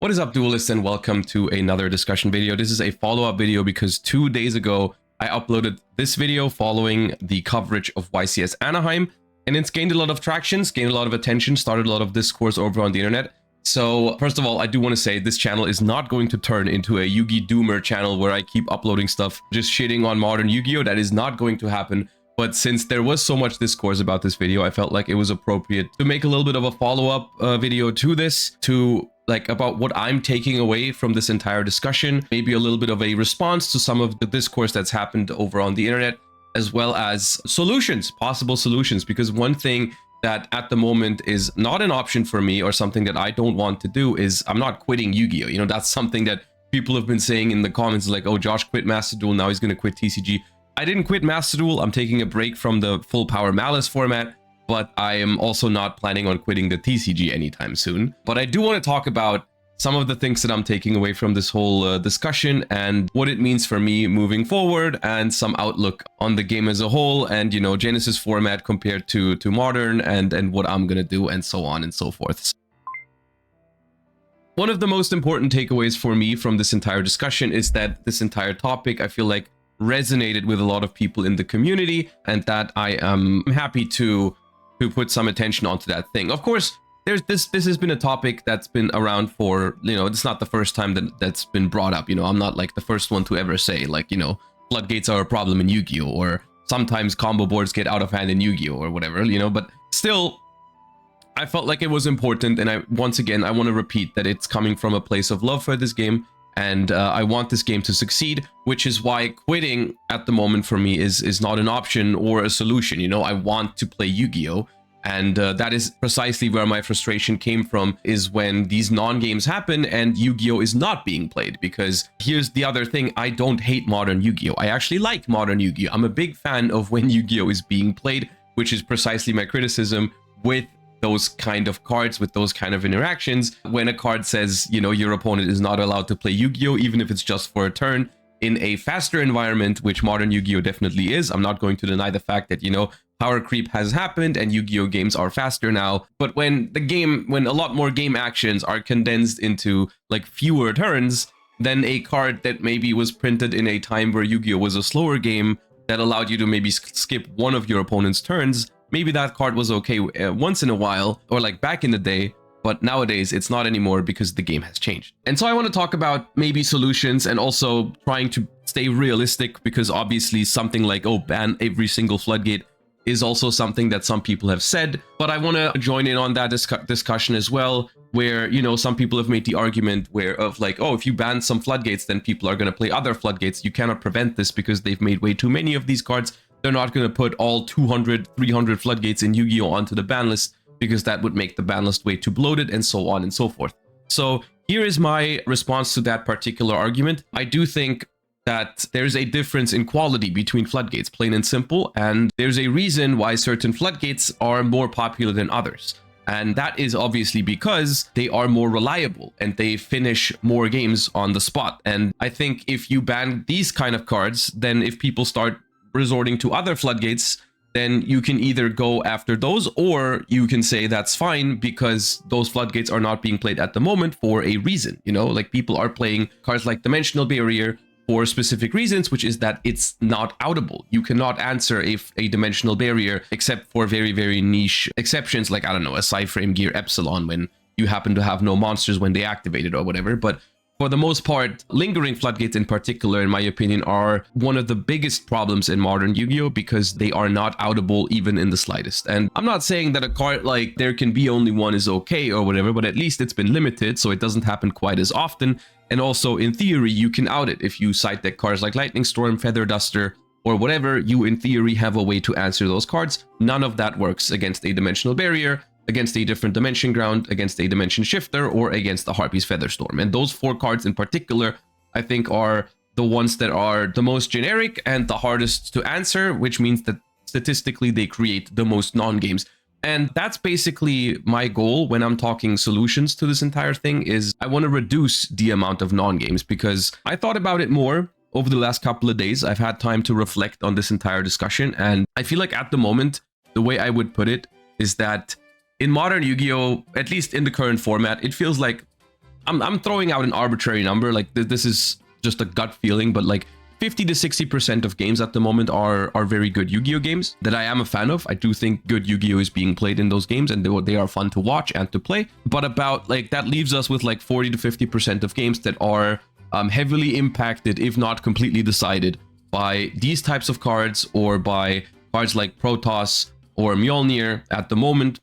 What is up, duelists, and welcome to another discussion video. This is a follow-up video because 2 days ago I uploaded this video following the coverage of YCS Anaheim, and it's gained a lot of traction, gained a lot of attention, started a lot of discourse over on the internet. So first of all, I do want to say this channel is not going to turn into a Yugi Doomer channel where I keep uploading stuff just shitting on modern Yu-Gi-Oh! That is not going to happen. But since there was so much discourse about this video, I felt like it was appropriate to make a little bit of a follow-up video to this, about what I'm taking away from this entire discussion, maybe a little bit of a response to some of the discourse that's happened over on the internet, as well as solutions, possible solutions, because one thing that at the moment is not an option for me, or something that I don't want to do, is I'm not quitting Yu-Gi-Oh! You know, that's something that people have been saying in the comments, like, oh, Josh quit Master Duel, now he's going to quit TCG. I didn't quit Master Duel. I'm taking a break from the full power Malice format, but I am also not planning on quitting the TCG anytime soon. But I do want to talk about some of the things that I'm taking away from this whole discussion and what it means for me moving forward, and some outlook on the game as a whole, and, you know, Genesis format compared to modern, and what I'm gonna do, and so on and so forth. One of the most important takeaways for me from this entire discussion is that this entire topic, I feel like, resonated with a lot of people in the community, and that I am happy to put some attention onto that thing. Of course, this has been a topic that's been around for, you know, it's not the first time that's been brought up. You know, I'm not like the first one to ever say, like, you know, floodgates are a problem in Yu-Gi-Oh! Or sometimes combo boards get out of hand in Yu-Gi-Oh! Or whatever, you know, but still, I felt like it was important, and once again, I want to repeat that it's coming from a place of love for this game, and I want this game to succeed, which is why quitting at the moment for me is not an option or a solution. You know, I want to play Yu-Gi-Oh! And that is precisely where my frustration came from, is when these non-games happen and Yu-Gi-Oh! Is not being played. Because here's the other thing, I don't hate modern Yu-Gi-Oh! I actually like modern Yu-Gi-Oh! I'm a big fan of when Yu-Gi-Oh! Is being played, which is precisely my criticism with those kind of cards, with those kind of interactions. When a card says, you know, your opponent is not allowed to play Yu-Gi-Oh! Even if it's just for a turn, in a faster environment, which modern Yu-Gi-Oh! Definitely is. I'm not going to deny the fact that, you know, power creep has happened and Yu-Gi-Oh! Games are faster now. But when a lot more game actions are condensed into like fewer turns, then a card that maybe was printed in a time where Yu-Gi-Oh! Was a slower game that allowed you to maybe skip one of your opponent's turns, maybe that card was okay once in a while, or like back in the day. But nowadays, it's not anymore because the game has changed. And so I want to talk about maybe solutions, and also trying to stay realistic, because obviously something like, oh, ban every single floodgate is also something that some people have said. But I want to join in on that discussion as well, where, you know, some people have made the argument of like, oh, if you ban some floodgates, then people are going to play other floodgates. You cannot prevent this because they've made way too many of these cards. They're not going to put all 200, 300 floodgates in Yu-Gi-Oh! Onto the ban list, because that would make the ban list way too bloated, and so on and so forth. So here is my response to that particular argument. I do think that there's a difference in quality between floodgates, plain and simple, and there's a reason why certain floodgates are more popular than others. And that is obviously because they are more reliable and they finish more games on the spot. And I think if you ban these kind of cards, then if people start resorting to other floodgates, then you can either go after those, or you can say that's fine because those floodgates are not being played at the moment for a reason. You know, like, people are playing cards like Dimensional Barrier for specific reasons, which is that it's not outable. You cannot answer a Dimensional Barrier except for very, very niche exceptions, like, I don't know, a Psyframe Gear Epsilon, when you happen to have no monsters when they activate it or whatever. But for the most part, lingering floodgates in particular, in my opinion, are one of the biggest problems in modern Yu-Gi-Oh! Because they are not outable even in the slightest. And I'm not saying that a card like There Can Be Only One is okay or whatever, but at least it's been limited, so it doesn't happen quite as often. And also, in theory, you can out it. If you side deck cards like Lightning Storm, Feather Duster, or whatever, you in theory have a way to answer those cards. None of that works against a Dimensional Barrier, against a different dimension ground, against a dimension shifter, or against the Harpy's Featherstorm. And those 4 cards in particular, I think, are the ones that are the most generic and the hardest to answer, which means that statistically they create the most non-games. And that's basically my goal when I'm talking solutions to this entire thing, is I want to reduce the amount of non-games, because I thought about it more over the last couple of days. I've had time to reflect on this entire discussion, and I feel like at the moment, the way I would put it is that in modern Yu-Gi-Oh!, at least in the current format, it feels like I'm throwing out an arbitrary number, like this is just a gut feeling, but like 50 to 60% of games at the moment are very good Yu-Gi-Oh games that I am a fan of. I do think good Yu-Gi-Oh is being played in those games, and they are fun to watch and to play. But about like that leaves us with like 40 to 50% of games that are heavily impacted, if not completely decided, by these types of cards or by cards like Protoss or Mjolnir at the moment,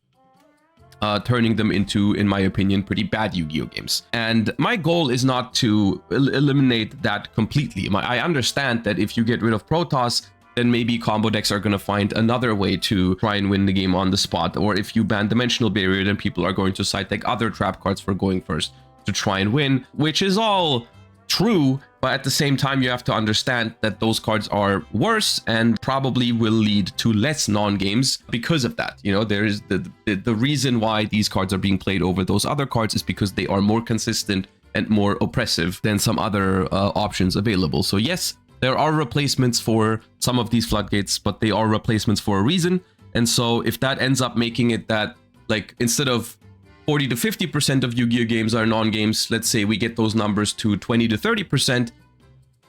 turning them into, in my opinion, pretty bad Yu-Gi-Oh games. And my goal is not to eliminate that completely. I understand that if you get rid of Protoss, then maybe combo decks are going to find another way to try and win the game on the spot. Or if you ban Dimensional Barrier, then people are going to side deck other trap cards for going first to try and win, which is all true, but at the same time you have to understand that those cards are worse and probably will lead to less non-games because of that. You know, there is the reason why these cards are being played over those other cards is because they are more consistent and more oppressive than some other options available. So yes, there are replacements for some of these floodgates, but they are replacements for a reason. And so if that ends up making it that, like, instead of 40 to 50% of Yu-Gi-Oh games are non-games, let's say we get those numbers to 20 to 30%,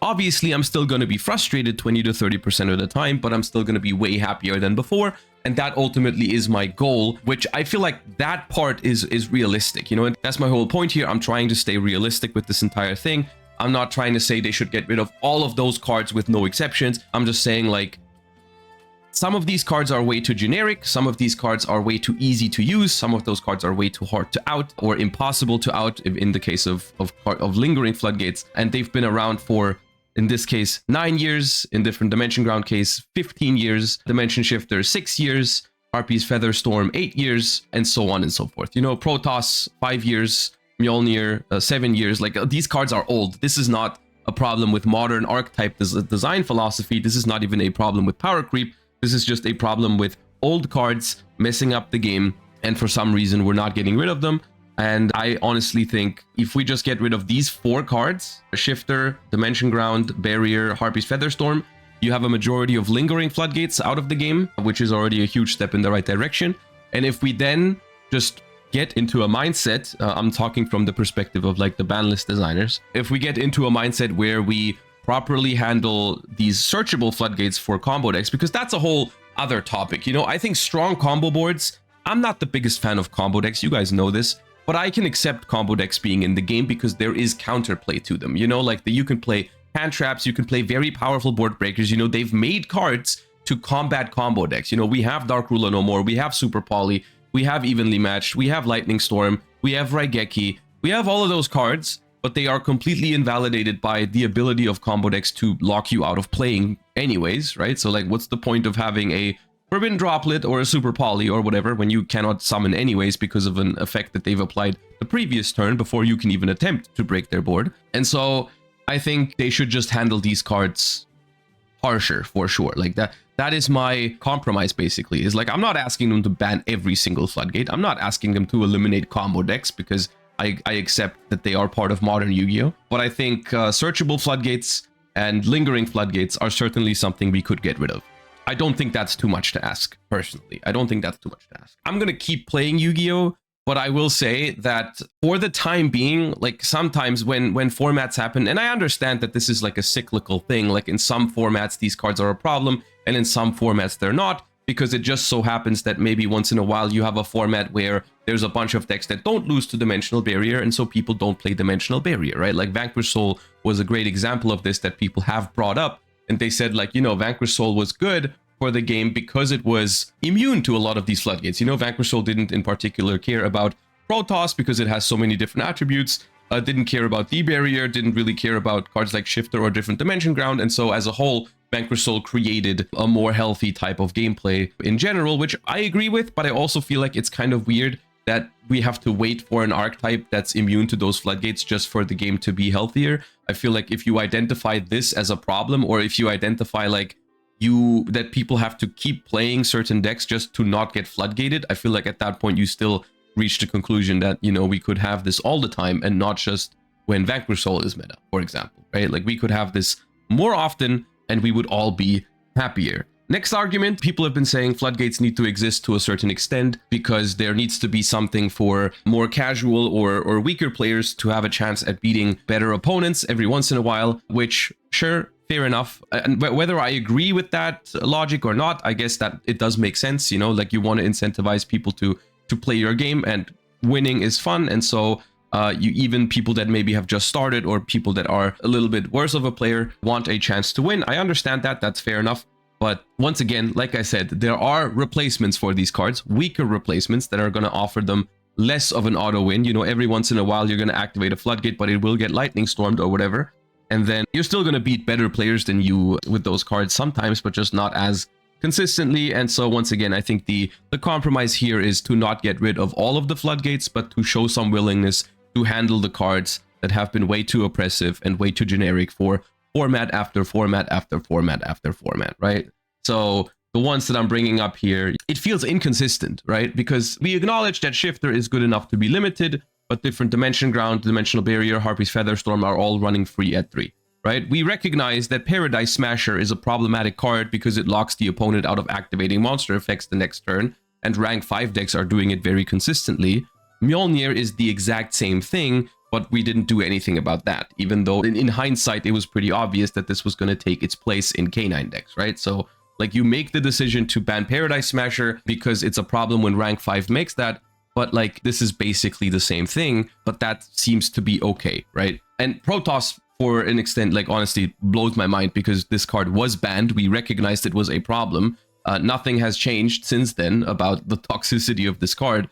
obviously I'm still going to be frustrated 20 to 30% of the time, but I'm still going to be way happier than before. And that ultimately is my goal, which I feel like that part is realistic, you know, and that's my whole point here. I'm trying to stay realistic with this entire thing. I'm not trying to say they should get rid of all of those cards with no exceptions. I'm just saying, like, some of these cards are way too generic, some of these cards are way too easy to use, some of those cards are way too hard to out or impossible to out in the case of lingering floodgates, and they've been around for, in this case, 9 years, in different Dimension Ground case, 15 years, Dimension Shifter 6 years, Harpy's Featherstorm 8 years, and so on and so forth. You know, Protoss 5 years, Mjolnir 7 years. Like, these cards are old. This is not a problem with modern archetype design philosophy. This is not even a problem with power creep. This is just a problem with old cards messing up the game, and for some reason we're not getting rid of them. And I honestly think if we just get rid of these 4 cards, Shifter, Dimension Ground, Barrier, Harpy's Featherstorm, you have a majority of lingering floodgates out of the game, which is already a huge step in the right direction. And if we then just get into a mindset, I'm talking from the perspective of like the ban list designers, if we get into a mindset where we properly handle these searchable floodgates for combo decks, because that's a whole other topic. You know, I think strong combo boards, I'm not the biggest fan of combo decks, you guys know this, but I can accept combo decks being in the game because there is counterplay to them. You know, like you can play hand traps, you can play very powerful board breakers. You know, they've made cards to combat combo decks. You know, we have Dark Ruler no more, we have Super Poly, we have Evenly Matched, we have Lightning Storm, we have Raigeki, we have all of those cards, but they are completely invalidated by the ability of combo decks to lock you out of playing anyways, right? So like, what's the point of having a Forbidden Droplet or a Super Poly or whatever when you cannot summon anyways because of an effect that they've applied the previous turn before you can even attempt to break their board? And so I think they should just handle these cards harsher for sure. Like that is my compromise basically, is like, I'm not asking them to ban every single floodgate. I'm not asking them to eliminate combo decks because I accept that they are part of modern Yu-Gi-Oh! But I think searchable floodgates and lingering floodgates are certainly something we could get rid of. I don't think that's too much to ask, personally. I don't think that's too much to ask. I'm going to keep playing Yu-Gi-Oh! But I will say that for the time being, like sometimes when formats happen, and I understand that this is like a cyclical thing, like in some formats these cards are a problem, and in some formats they're not, because it just so happens that maybe once in a while you have a format where there's a bunch of decks that don't lose to Dimensional Barrier, and so people don't play Dimensional Barrier, right? Like Vanquish Soul was a great example of this that people have brought up, and they said, like, you know, Vanquish Soul was good for the game because it was immune to a lot of these floodgates. You know, Vanquish Soul didn't in particular care about Protoss because it has so many different attributes, didn't care about the barrier, didn't really care about cards like Shifter or Different Dimension Ground, and so as a whole, Vanquish Soul created a more healthy type of gameplay in general, which I agree with, but I also feel like it's kind of weird that we have to wait for an archetype that's immune to those floodgates just for the game to be healthier. I feel like if you identify this as a problem, or if you identify like that people have to keep playing certain decks just to not get floodgated, I feel like at that point you still reach the conclusion that, you know, we could have this all the time and not just when Vanquish Soul is meta, for example, right? Like we could have this more often and we would all be happier. Next argument, people have been saying floodgates need to exist to a certain extent because there needs to be something for more casual or weaker players to have a chance at beating better opponents every once in a while, which, sure, fair enough. And whether I agree with that logic or not, I guess that it does make sense, you know, like you want to incentivize people to play your game, and winning is fun. And so you even people that maybe have just started or people that are a little bit worse of a player want a chance to win. I understand that. That's fair enough. But once again, like I said, there are replacements for these cards, weaker replacements that are going to offer them less of an auto win. You know, every once in a while, you're going to activate a floodgate, but it will get lightning stormed or whatever. And then you're still going to beat better players than you with those cards sometimes, but just not as consistently. And so once again, I think the compromise here is to not get rid of all of the floodgates, but to show some willingness to handle the cards that have been way too oppressive and way too generic for format after format after format after format, right? So the ones that I'm bringing up here, it feels inconsistent, right? Because we acknowledge that Shifter is good enough to be limited, but different Dimension Ground, Dimensional Barrier, Harpy's Featherstorm are all running free at 3, right? We recognize that Paradise Smasher is a problematic card because it locks the opponent out of activating monster effects the next turn, and rank 5 decks are doing it very consistently. Mjolnir is the exact same thing, but we didn't do anything about that, even though in hindsight, it was pretty obvious that this was going to take its place in K9 decks, right? So, like, you make the decision to ban Paradise Smasher because it's a problem when rank 5 makes that, but, like, this is basically the same thing, but that seems to be okay, right? And Protoss, for an extent, like, honestly, blows my mind because this card was banned. We recognized it was a problem. Nothing has changed since then about the toxicity of this card.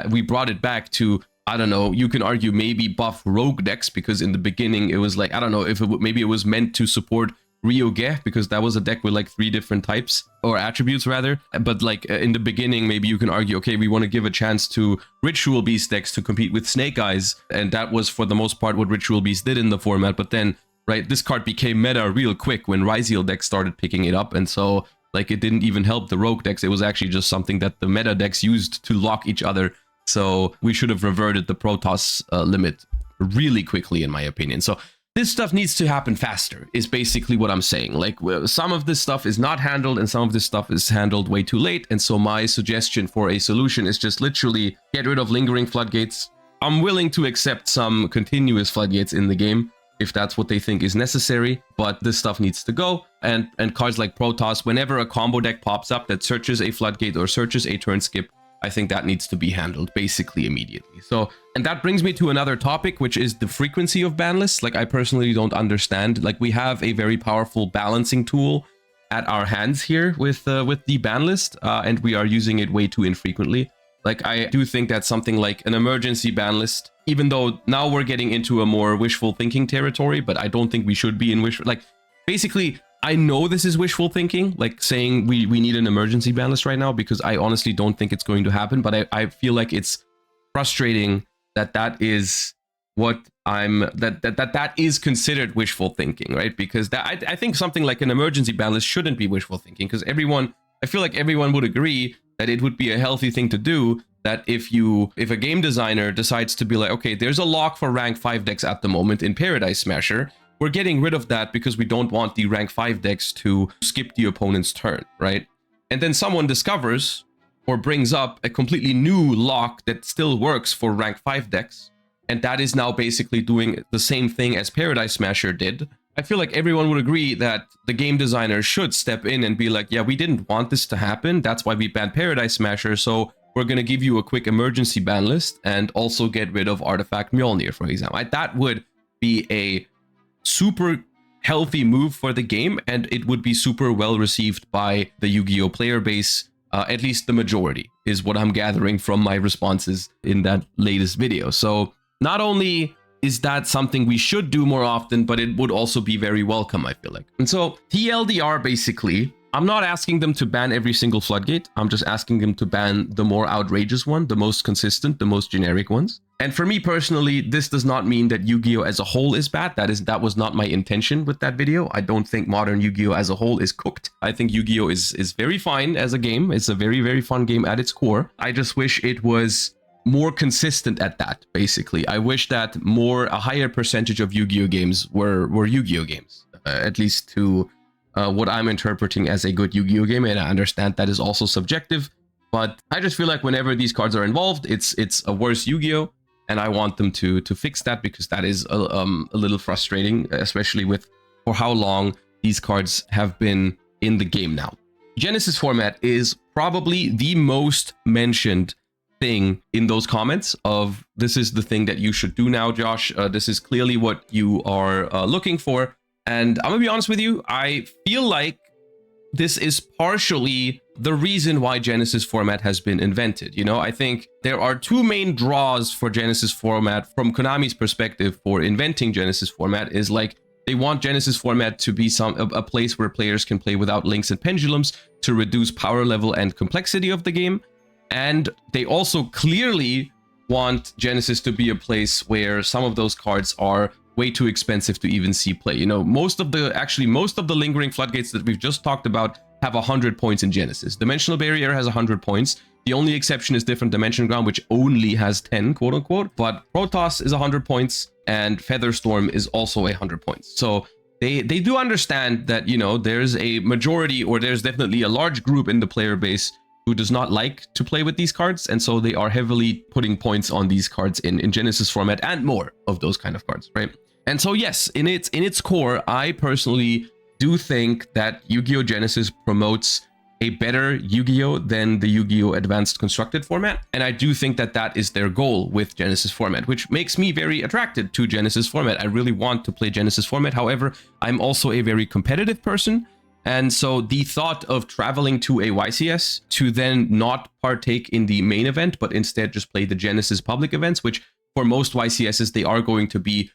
We brought it back to, I don't know, you can argue maybe buff rogue decks, because in the beginning it was like, I don't know if maybe it was meant to support yugioh, because that was a deck with like 3 different types or attributes rather. But like in the beginning, maybe you can argue, okay, we want to give a chance to Ritual Beast decks to compete with Snake Eyes. And that was for the most part what Ritual Beast did in the format. But then, right, this card became meta real quick when Ryzeal decks started picking it up. And so like it didn't even help the rogue decks. It was actually just something that the meta decks used to lock each other. So we should have reverted the Protoss limit really quickly, in my opinion. So this stuff needs to happen faster, is basically what I'm saying. Like, some of this stuff is not handled and some of this stuff is handled way too late. And so my suggestion for a solution is just literally get rid of lingering floodgates. I'm willing to accept some continuous floodgates in the game if that's what they think is necessary, but this stuff needs to go. And cards like Protoss, whenever a combo deck pops up that searches a floodgate or searches a turn skip, I think that needs to be handled basically immediately. So, and that brings me to another topic, which is the frequency of ban lists. Like, I personally don't understand. Like, we have a very powerful balancing tool at our hands here with the ban list, and we are using it way too infrequently. Like, I do think that something like an emergency ban list, even though now we're getting into a more wishful thinking territory, but I don't think we should be in wishful, like, basically, I know this is wishful thinking, like saying we need an emergency ban list right now, because I honestly don't think it's going to happen, but I feel like it's frustrating that is what that is considered wishful thinking, right? Because that I think something like an emergency ban list shouldn't be wishful thinking, because I feel like everyone would agree that it would be a healthy thing to do, that if a game designer decides to be like, okay, there's a lock for rank 5 decks at the moment in Paradise Smasher, we're getting rid of that because we don't want the rank 5 decks to skip the opponent's turn, right? And then someone discovers or brings up a completely new lock that still works for rank 5 decks, and that is now basically doing the same thing as Paradise Smasher did. I feel like everyone would agree that the game designer should step in and be like, yeah, we didn't want this to happen. That's why we banned Paradise Smasher, so we're going to give you a quick emergency ban list and also get rid of Artifact Mjolnir, for example. That would be a super healthy move for the game, and it would be super well received by the Yu-Gi-Oh player base. At least the majority is what I'm gathering from my responses in that latest video. So not only is that something we should do more often, but it would also be very welcome, I feel like. And so TLDR, basically, I'm not asking them to ban every single floodgate. I'm just asking them to ban the more outrageous one, the most consistent, the most generic ones. And for me personally, this does not mean that Yu-Gi-Oh as a whole is bad. That was not my intention with that video. I don't think modern Yu-Gi-Oh as a whole is cooked. I think Yu-Gi-Oh is very fine as a game. It's a very, very fun game at its core. I just wish it was more consistent at that, basically. I wish that a higher percentage of Yu-Gi-Oh games were Yu-Gi-Oh games, at least to what I'm interpreting as a good Yu-Gi-Oh game, and I understand that is also subjective. But I just feel like whenever these cards are involved, it's a worse Yu-Gi-Oh, and I want them to fix that, because that is a little frustrating, especially with for how long these cards have been in the game now. Genesis format is probably the most mentioned thing in those comments of this is the thing that you should do now, Josh. This is clearly what you are looking for. And I'm gonna be honest with you, I feel like this is partially the reason why Genesis format has been invented. You know, I think there are two main draws for Genesis format from Konami's perspective for inventing Genesis format is like they want Genesis format to be a place where players can play without links and pendulums to reduce power level and complexity of the game. And they also clearly want Genesis to be a place where some of those cards are way too expensive to even see play. You know, most of the lingering floodgates that we've just talked about have 100 points in Genesis. Dimensional Barrier has 100 points. The only exception is Different Dimension Ground, which only has 10, quote unquote. But Protoss is 100 points and Featherstorm is also 100 points. So they do understand that, you know, there's a majority, or there's definitely a large group in the player base who does not like to play with these cards, and so they are heavily putting points on these cards in Genesis format and more of those kind of cards, right? And so yes, in its core, I personally do think that Yu-Gi-Oh! Genesis promotes a better Yu-Gi-Oh! Than the Yu-Gi-Oh! Advanced Constructed format, and I do think that that is their goal with Genesis format, which makes me very attracted to Genesis format. I really want to play Genesis format. However, I'm also a very competitive person. And so the thought of traveling to a YCS to then not partake in the main event, but instead just play the Genesis public events, which for most YCSs, they're going to be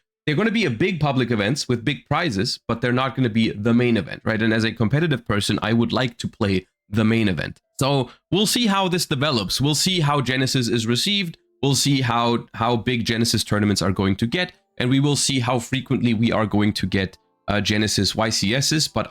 a big public events with big prizes, but they're not going to be the main event, right? And as a competitive person, I would like to play the main event. So we'll see how this develops. We'll see how Genesis is received. We'll see how big Genesis tournaments are going to get, and we will see how frequently we are going to get Genesis YCSs. But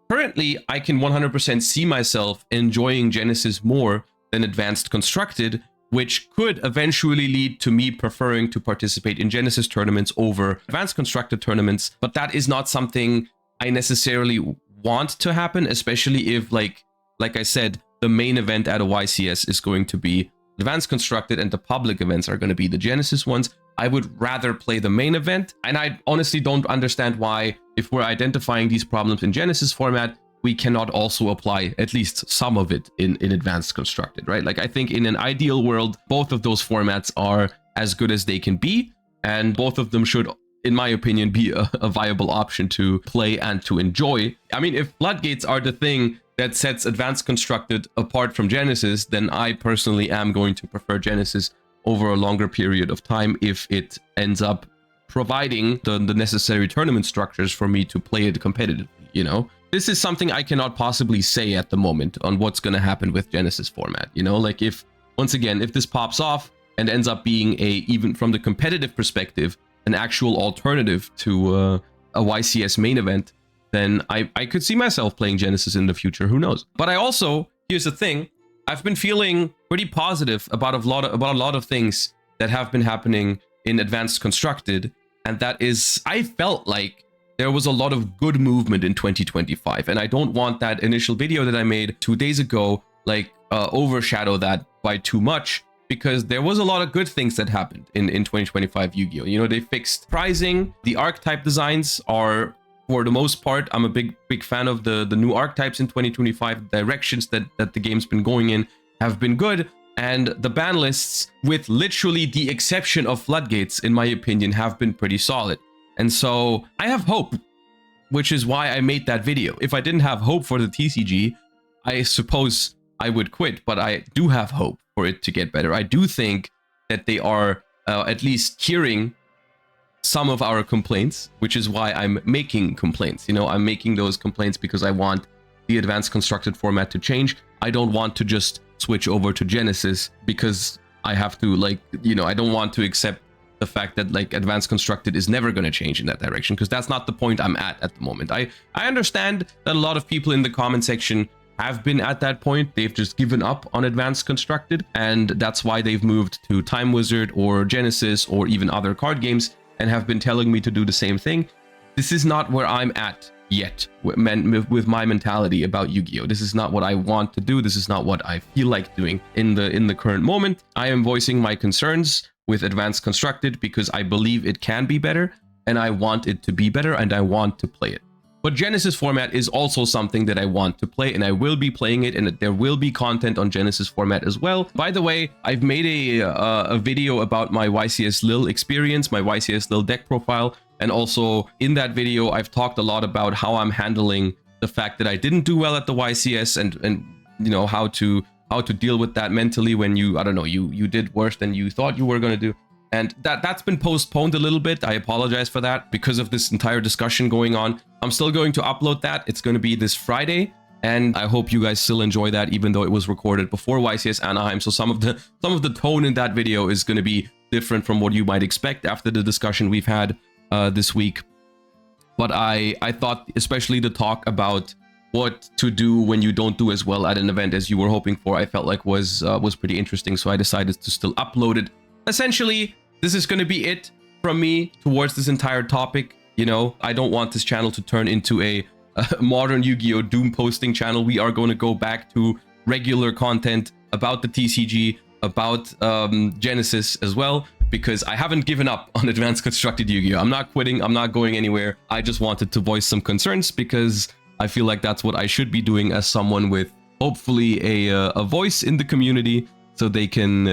currently, I can 100% see myself enjoying Genesis more than Advanced Constructed, which could eventually lead to me preferring to participate in Genesis tournaments over Advanced Constructed tournaments. But that is not something I necessarily want to happen, especially if, like I said, the main event at a YCS is going to be Advanced Constructed and the public events are going to be the Genesis ones. I would rather play the main event, and I honestly don't understand why, if we're identifying these problems in Genesis format, we cannot also apply at least some of it in Advanced Constructed, right? Like, I think in an ideal world, both of those formats are as good as they can be, and both of them should, in my opinion, be a viable option to play and to enjoy. I mean, if floodgates are the thing that sets Advanced Constructed apart from Genesis, then I personally am going to prefer Genesis over a longer period of time if it ends up providing the necessary tournament structures for me to play it competitively, you know? This is something I cannot possibly say at the moment on what's going to happen with Genesis format, you know? Like, if, once again, if this pops off and ends up being even from the competitive perspective, an actual alternative to a YCS main event, then I could see myself playing Genesis in the future, who knows? But I also, here's the thing, I've been feeling pretty positive about a lot of things that have been happening in Advanced Constructed, and that is, I felt like there was a lot of good movement in 2025, and I don't want that initial video that I made 2 days ago overshadow that by too much, because there was a lot of good things that happened in 2025 Yu-Gi-Oh! You know, they fixed pricing, the archetype designs are, for the most part, I'm a big fan of the new archetypes in 2025. Directions that the game's been going in have been good, and the ban lists, with literally the exception of floodgates, in my opinion, have been pretty solid. And so I have hope, which is why I made that video. If I didn't have hope for the TCG, I suppose I would quit, but I do have hope for it to get better. I do think that they are at least hearing some of our complaints, which is why I'm making complaints. You know, I'm making those complaints because I want the Advanced Constructed format to change. I don't want to just switch over to Genesis because I have to, like, you know, I don't want to accept the fact that, like, Advanced Constructed is never going to change in that direction, because that's not the point I'm at the moment. I understand that a lot of people in the comment section have been at that point. They've just given up on Advanced Constructed, and that's why they've moved to Time Wizard or Genesis or even other card games, and have been telling me to do the same thing. This is not where I'm at yet with my mentality about Yu-Gi-Oh. This is not what I want to do. This is not what I feel like doing in the current moment. I am voicing my concerns with Advanced Constructed because I believe it can be better, and I want it to be better, and I want to play it. But Genesis format is also something that I want to play, and I will be playing it, and there will be content on Genesis format as well. By the way, I've made a video about my YCS Lil experience, my YCS Lil deck profile, and also in that video, I've talked a lot about how I'm handling the fact that I didn't do well at the YCS, and you know, how to deal with that mentally when you, I don't know, you did worse than you thought you were going to do. And that's been postponed a little bit. I apologize for that because of this entire discussion going on. I'm still going to upload that. It's going to be this Friday, and I hope you guys still enjoy that, even though it was recorded before YCS Anaheim. So some of the tone in that video is going to be different from what you might expect after the discussion we've had this week. But I thought, especially the talk about what to do when you don't do as well at an event as you were hoping for, I felt like was pretty interesting. So I decided to still upload it. Essentially, this is going to be it from me towards this entire topic. You know, I don't want this channel to turn into a modern Yu-Gi-Oh! Doom posting channel. We are going to go back to regular content about the TCG, about Genesis as well, because I haven't given up on Advanced Constructed Yu-Gi-Oh! I'm not quitting. I'm not going anywhere. I just wanted to voice some concerns because I feel like that's what I should be doing as someone with hopefully a voice in the community, so they can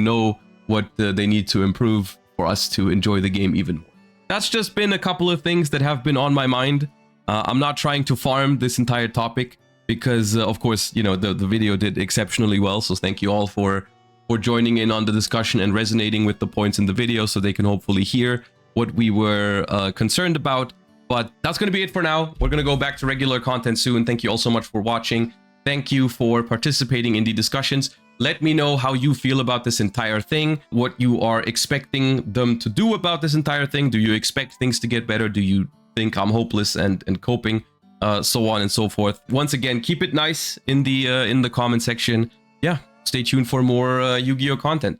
know what they need to improve for us to enjoy the game even more. That's just been a couple of things that have been on my mind. I'm not trying to farm this entire topic because, of course, you know, the video did exceptionally well. So thank you all for joining in on the discussion and resonating with the points in the video, so they can hopefully hear what we were concerned about. But that's going to be it for now. We're going to go back to regular content soon. Thank you all so much for watching. Thank you for participating in the discussions. Let me know how you feel about this entire thing, what you are expecting them to do about this entire thing. Do you expect things to get better? Do you think I'm hopeless and coping? So on and so forth. Once again, keep it nice in the comment section. Yeah, stay tuned for more Yu-Gi-Oh content.